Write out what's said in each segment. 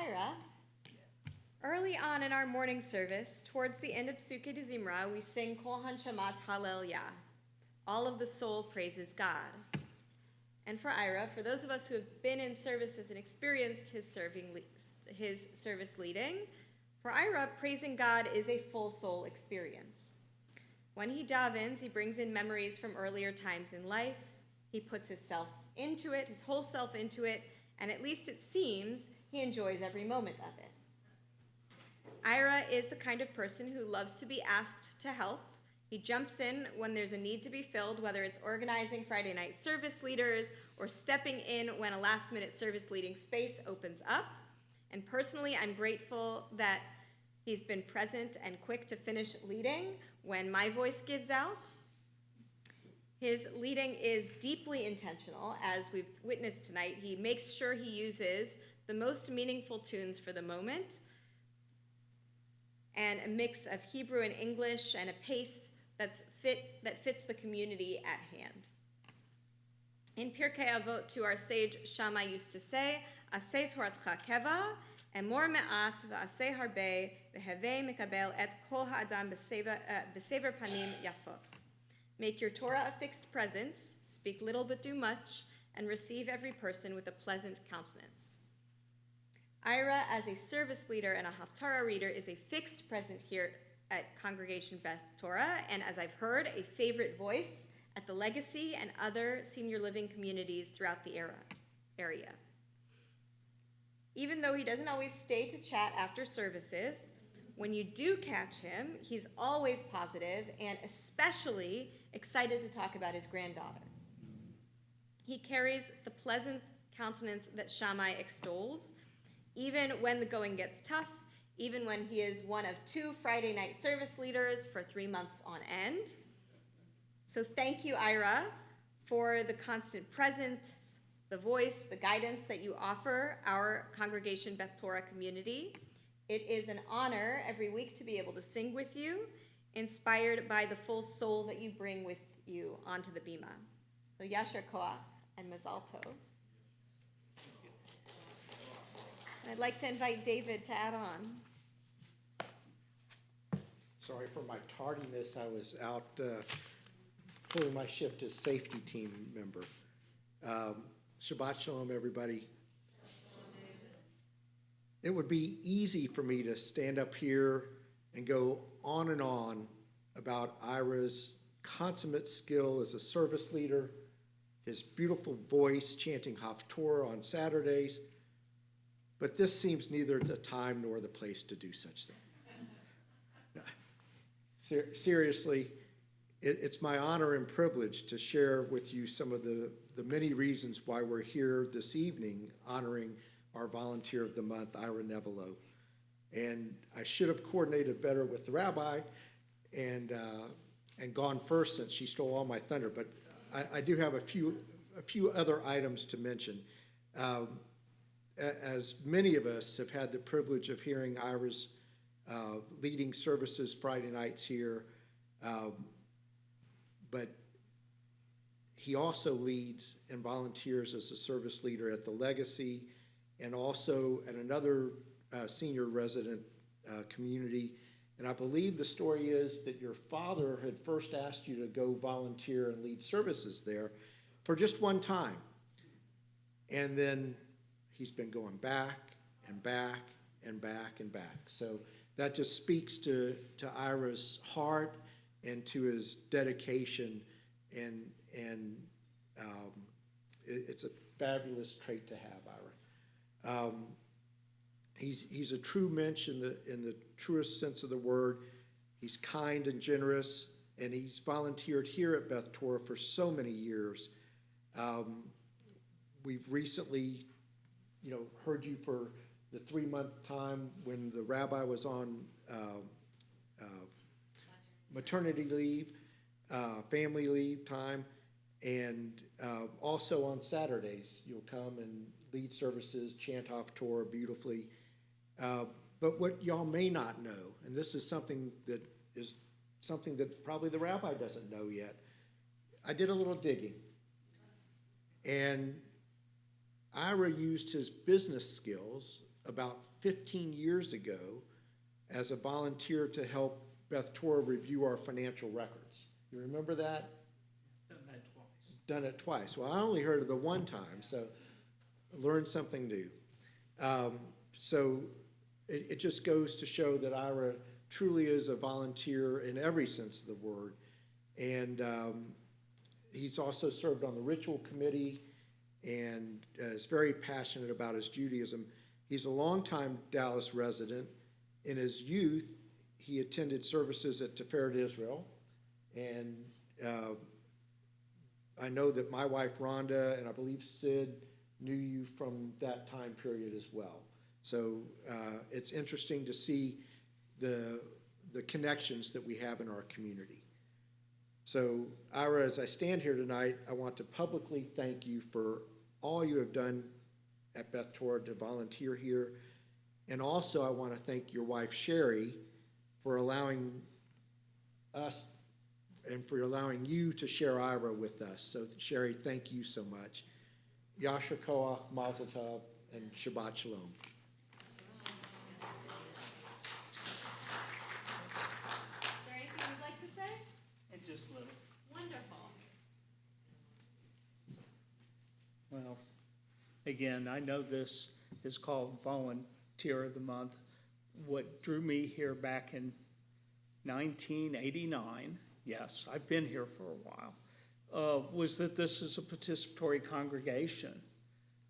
Ira. Early on in our morning service, towards the end of Psuke de Zimra, we sing Kol Hanshamat Hallel. All of the soul praises God. And for Ira, for those of us who have been in services and experienced his service leading, for Ira, praising God is a full soul experience. When he davens, he brings in memories from earlier times in life. He puts his self into it, his whole self into it, and at least it seems he enjoys every moment of it. Ira is the kind of person who loves to be asked to help. He jumps in when there's a need to be filled, whether it's organizing Friday night service leaders or stepping in when a last-minute service leading space opens up. And personally, I'm grateful that he's been present and quick to finish leading when my voice gives out. His leading is deeply intentional, as we've witnessed tonight. He makes sure he uses the most meaningful tunes for the moment, and a mix of Hebrew and English, and a pace that fits the community at hand. In Pirkei Avot, to our sage Shammai used to say, "Aseh Toratcha keva, emor me'at v'aseh harbe, v'hevei mikabel et kol ha'adam b'sever panim yafot." Make your Torah a fixed presence, speak little but do much, and receive every person with a pleasant countenance. Ira, as a service leader and a Haftarah reader, is a fixed present here at Congregation Beth Torah, and as I've heard, a favorite voice at the Legacy and other senior living communities throughout the area. Even though he doesn't always stay to chat after services, when you do catch him, he's always positive and especially excited to talk about his granddaughter. He carries the pleasant countenance that Shammai extols, even when the going gets tough, even when he is one of 2 Friday night service leaders for 3 months on end. So thank you, Ira, for the constant presence, the voice, the guidance that you offer our Congregation Beth Torah community. It is an honor every week to be able to sing with you, inspired by the full soul that you bring with you onto the bima. So Yasher Koach and Mazal Tov. And I'd like to invite David to add on. Sorry for my tardiness. I was out pulling my shift as safety team member. Shabbat Shalom, everybody. It would be easy for me to stand up here and go on and on about Ira's consummate skill as a service leader, his beautiful voice chanting Haftorah on Saturdays, but this seems neither the time nor the place to do such thing. Seriously, it's my honor and privilege to share with you some of the many reasons why we're here this evening honoring our Volunteer of the Month, Ira Nevelow. And I should have coordinated better with the rabbi and gone first since she stole all my thunder, but I do have a few other items to mention. As many of us have had the privilege of hearing Ira's leading services Friday nights here, but he also leads and volunteers as a service leader at the Legacy and also at another senior resident community. And I believe the story is that your father had first asked you to go volunteer and lead services there for just one time. And then he's been going back and back and back and back. So that just speaks to Ira's heart and to his dedication, and it's a fabulous trait to have, Ira. He's a true mensch in the truest sense of the word. He's kind and generous, and he's volunteered here at Beth Torah for so many years. We've recently, heard you for the 3-month time when the rabbi was on maternity leave, family leave time, and also on Saturdays you'll come and lead services, chant Haftorah beautifully. But what y'all may not know, and this is something that probably the rabbi doesn't know yet, I did a little digging, and Ira used his business skills about 15 years ago as a volunteer to help Beth Torah review our financial records. You remember that? Done that twice. Done it twice. Well, I only heard of the one time, so I learned something new. So it just goes to show that Ira truly is a volunteer in every sense of the word. And he's also served on the ritual committee and is very passionate about his Judaism. He's a longtime Dallas resident. In his youth, he attended services at Tiferet Israel. And I know that my wife Rhonda and I believe Sid knew you from that time period as well. So it's interesting to see the connections that we have in our community. So Ira, as I stand here tonight, I want to publicly thank you for all you have done at Beth Torah to volunteer here. And also I want to thank your wife Sherry for allowing us and for allowing you to share Ira with us. So Sherry, thank you so much. Yasher Koach, Mazel Tov, and Shabbat Shalom. Is there anything you'd like to say? And just a little. Wonderful. Well, again, I know this is called Volunteer of the Month. What drew me here back in 1989, yes, I've been here for a while, was that this is a participatory congregation.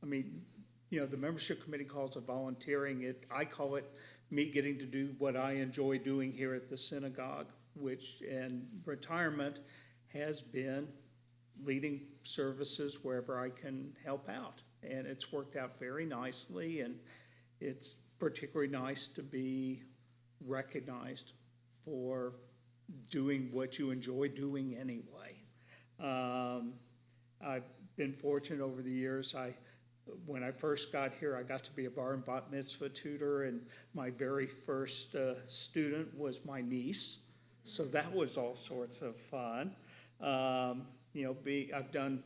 I mean, you know, the membership committee calls it volunteering. I call it me getting to do what I enjoy doing here at the synagogue, which in retirement has been leading services wherever I can help out. And it's worked out very nicely, and it's particularly nice to be recognized for doing what you enjoy doing anyway. I've been fortunate over the years. When I first got here, I got to be a bar and bat mitzvah tutor, and my very first student was my niece. So that was all sorts of fun. I've done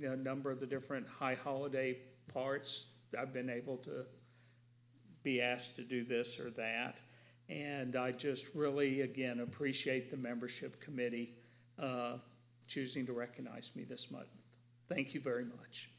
a number of the different high holiday parts. I've been able to be asked to do this or that. And I just really, again, appreciate the membership committee choosing to recognize me this month. Thank you very much.